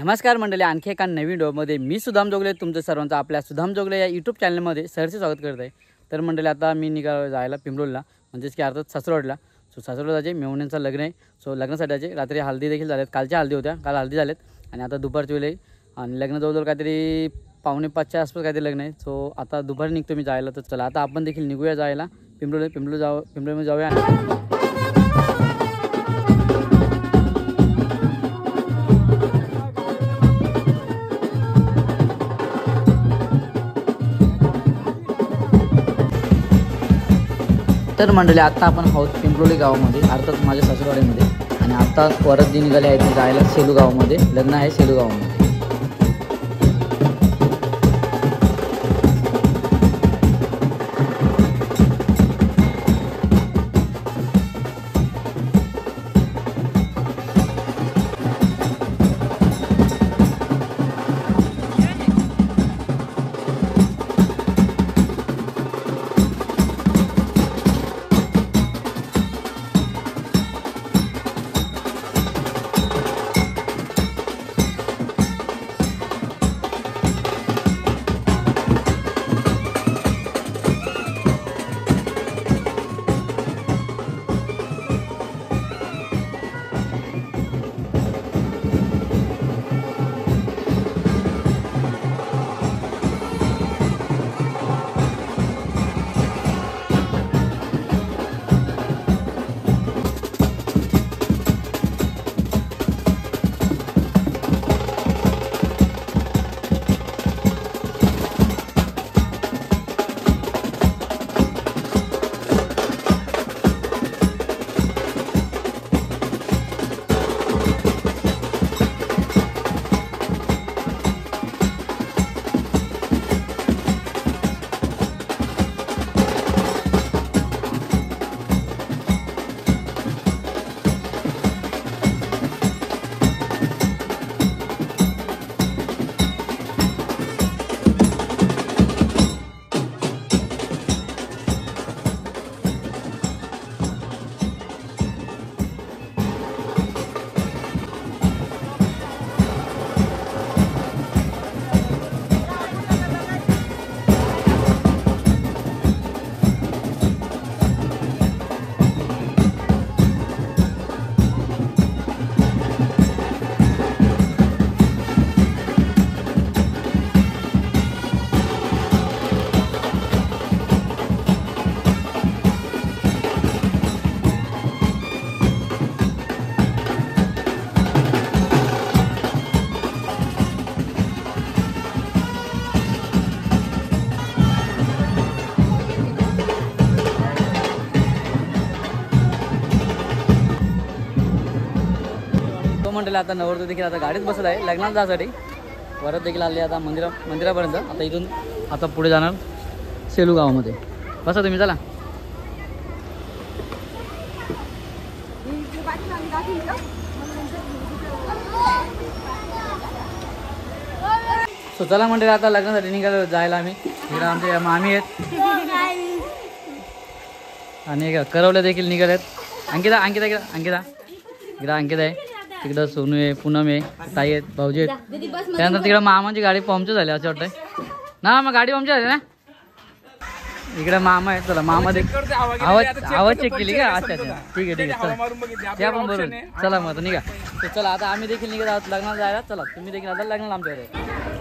नमस्कार मंडळी, आणखी एका नवीन व्हिडिओमध्ये मी सुधाम जोगले तुमचं सर्वांचं आपल्या सुधाम जोगले या यूट्यूब चॅनलमध्ये सहर्ष स्वागत करत आहे। तर मंडळी आता मी निघालो जायला पिंपळूरला, म्हणजेच की अर्थात सासरवाडीला। सो सासरवाडीला जायचे, मेवण्यांचं लग्न आहे। सो लग्नासाठी जायचे, रात्री हल्दी देखील झाल्यात, कालच्या हल्दी होत्या, काल हल्दी झाल्यात आणि आता दुपारची वेळ आहे आणि लग्न जवळजवळ काहीतरी 4:45च्या आसपास काहीतरी लग्न आहे। सो आता दुपारी निघतो मी जायला, तर चला आता आपण देखील निघूया जायला पिंपळूरमध्ये जाऊया। तर मंडळी आता आपण आहोत पिंपळोली गावामध्ये, अर्थात माझ्या सासरवाडीमध्ये, आणि आता परत जी निघाले आहेत जायला सेलू गावामध्ये, लग्न आहे सेलू गावामध्ये। मंडळी आता नवरदेव देखील आता गाडीत बसत आहे लग्नाला जाण्यासाठी, परत देखील आले आता मंदिरापर्यंत। आता इथून आता पुढे जाणार सेलू गावामध्ये। बसा तुम्ही, चला। सो चला मंडळी आता लग्नासाठी निघालो जायला आम्ही। इकडे आमचे मामी आहेत आणि करवले देखील निघालेत। अंकिता इकडं अंकिता आहे, तिकडं सोनू आहे, पूनम आहे, ताई आहेत, भाऊजी आहेत। त्यानंतर तिकडं मामाची गाडी पंक्चर झाली असं वाटतंय ना, मग गाडी पंक्चर झाली ना। इकडे मामा आहेत, चला मामा आवाज चेक केली का? अच्छा ठीक आहे चला त्या पण बरोबर, चला मग निघा। चला आता आम्ही देखील निघत आहोत लग्नाला जायला, चला तुम्ही देखील आता लग्नाला आमच्याकडे।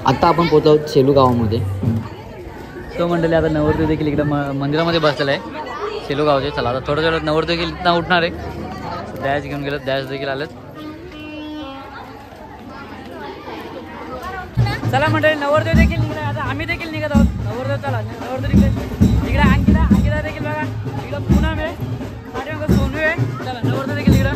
आता आपण पोहोचलो सेलू गावामध्ये। तो मंडळी आता नवरदेव देखील इकडे मंदिरामध्ये बसलेला आहे सेलू गावचे। चला आता थोडं थोडं नवरदेव देखील इथं उठणार आहे, दॅश घेऊन गेलं, दॅश देखील आलेत। चला मंडळी नवरदेव देखील निघाले, आता आम्ही देखील निघत आहोत। नवरदेव चला, नवरदेव निघले। इकडे अंकिता देखील बघा, इकडं पूनम आहे, पाठीमागं सोनू आहे। चला नवरदेव देखील इकडं,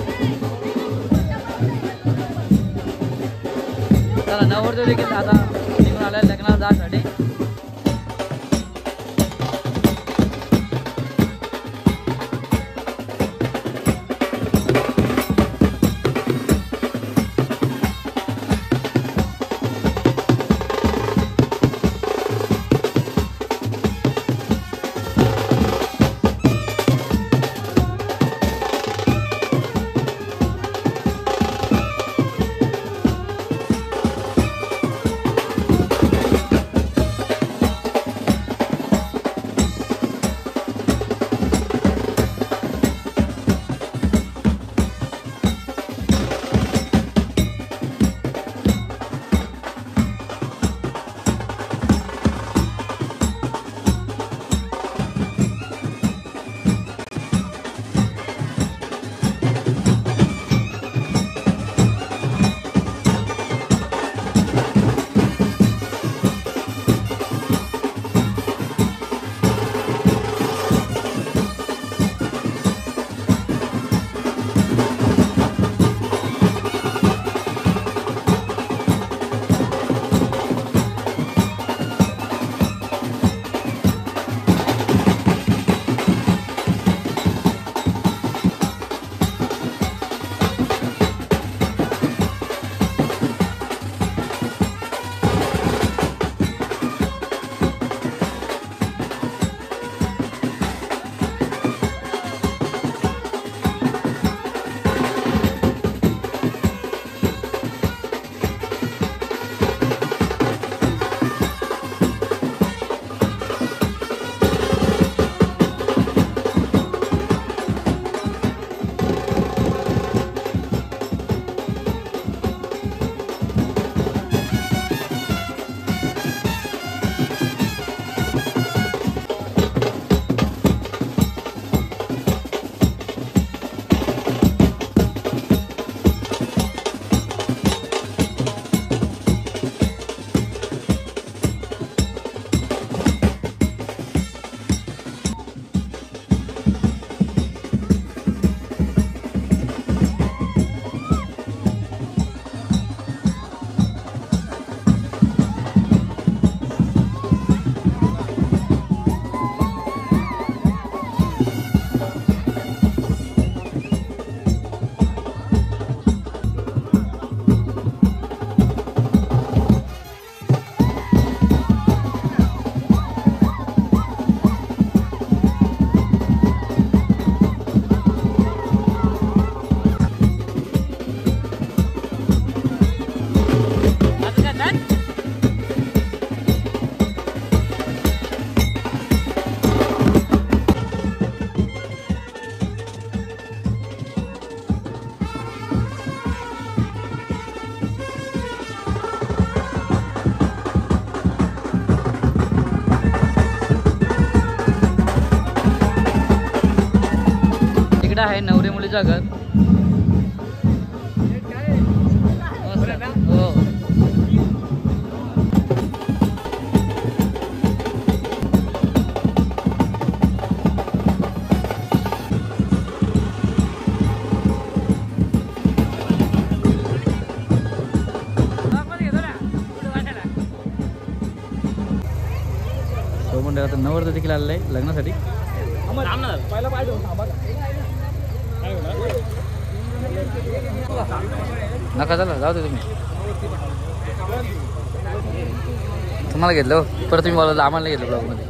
चला नवरदेव देखील आता निघून आला लग्नाला जाण्यासाठी। इकडे आहे नवरी मुलीचं घर. हो आता नवरदेव देखील आलेलं आहे लग्नासाठी. नका झालं जाऊ दे तुम्ही. तुम्हाला घेतलं परत तुम्ही बोलायला आम्हाला घेतलं ब्लॉगमध्ये.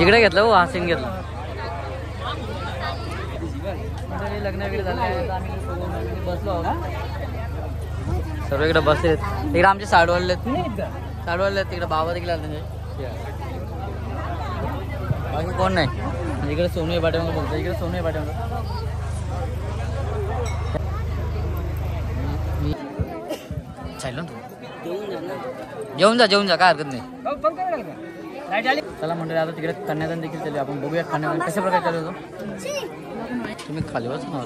इकडे घेतलं हो, हा सीन घेतला. लग्न वगैरे झालं आम्ही बसलो सर्व इकडे बसले. तिकडे आमचे साडवाले आहेत तिकडे बाबा देखील आले त्यांचे. बाकी कोण नाही. इकडे सोनू आहे पाठीमागे बोलतो. इकडे सोनू आहे पाठीमागे. जेवून जा काय हरकत नाही. चला मंडळी आता तिकडे कन्यादान देखील चालू. आपण बघूया कन्यादान कशा प्रकारे चालू होतो. तुम्ही खाली बस ना.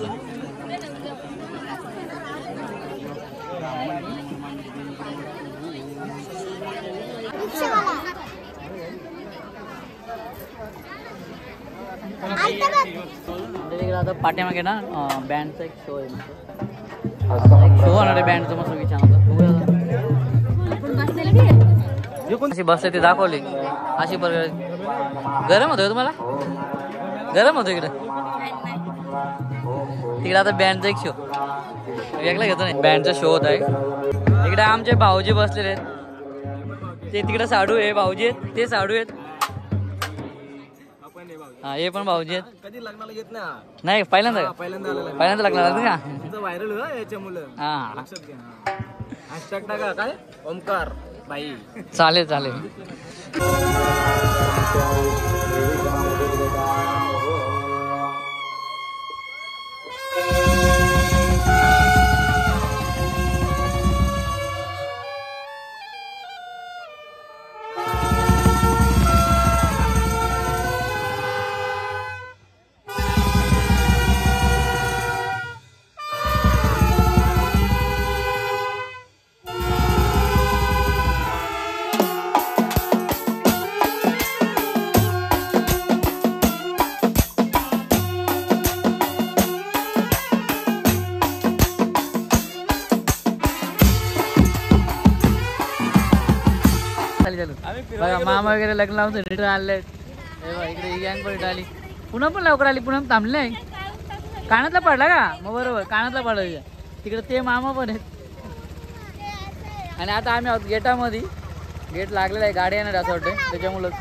आता पाठीमागे ना बँडचा एक शो आहे. शो होणार आहे बँडचं मस्त विचार. अशी बसले ते दाखवली अशी प्रकारे. गरम होतोय तुम्हाला. गरम होतो इकडे. तिकडे आता बँडचा एक शो वेगळा घेतो नाही. बँडचा शो होत आहे. इकडे आमचे भाऊजी बसलेले आहेत. ते तिकडे साडू आहे. भाऊजी आहेत ते साडू आहेत. हा हे पण भाऊजी आहेत. कधी लग्नाला येत नाही पहिल्यांदा लग्नाला का व्हायरल याच्यामुळे. हा लक्षात घ्या. हॅशटॅग टाका काय ओमकार बाई. चालेल. चालू चालू बघा मामा वगैरे लग्न लावून रिटर्न आले इकडे ही गँग पण रिटर्न आली पुन्हा पण लवकर आली पुन्हा थांबली नाही कानातला पडला का मग बरोबर कानातला पडला तिकडे ते मामा पण आहेत आणि आता आम्ही आहोत गेटामध्ये गेट लागलेला आहे गाडी येणार असं वाटतं त्याच्यामुळंच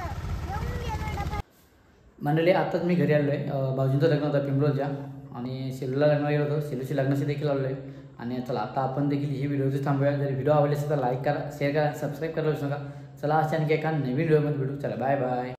मंडळी आताच मी घरी आलो आहे भाऊजींचं लग्न होतं पिंपरोजच्या आणि शेलूला लग्न गेलो होतो शेलूची लग्नाशी देखील आलो आहे आणि चला आता आपण देखील ही व्हिडिओची थांबूया जर व्हिडिओ आवडले असेल तर लाईक करा शेअर करा सबस्क्राईब करायला विसरू नका चला अशा आणखी एका नवीन व्हिडिओमध्ये भेटू चला बाय बाय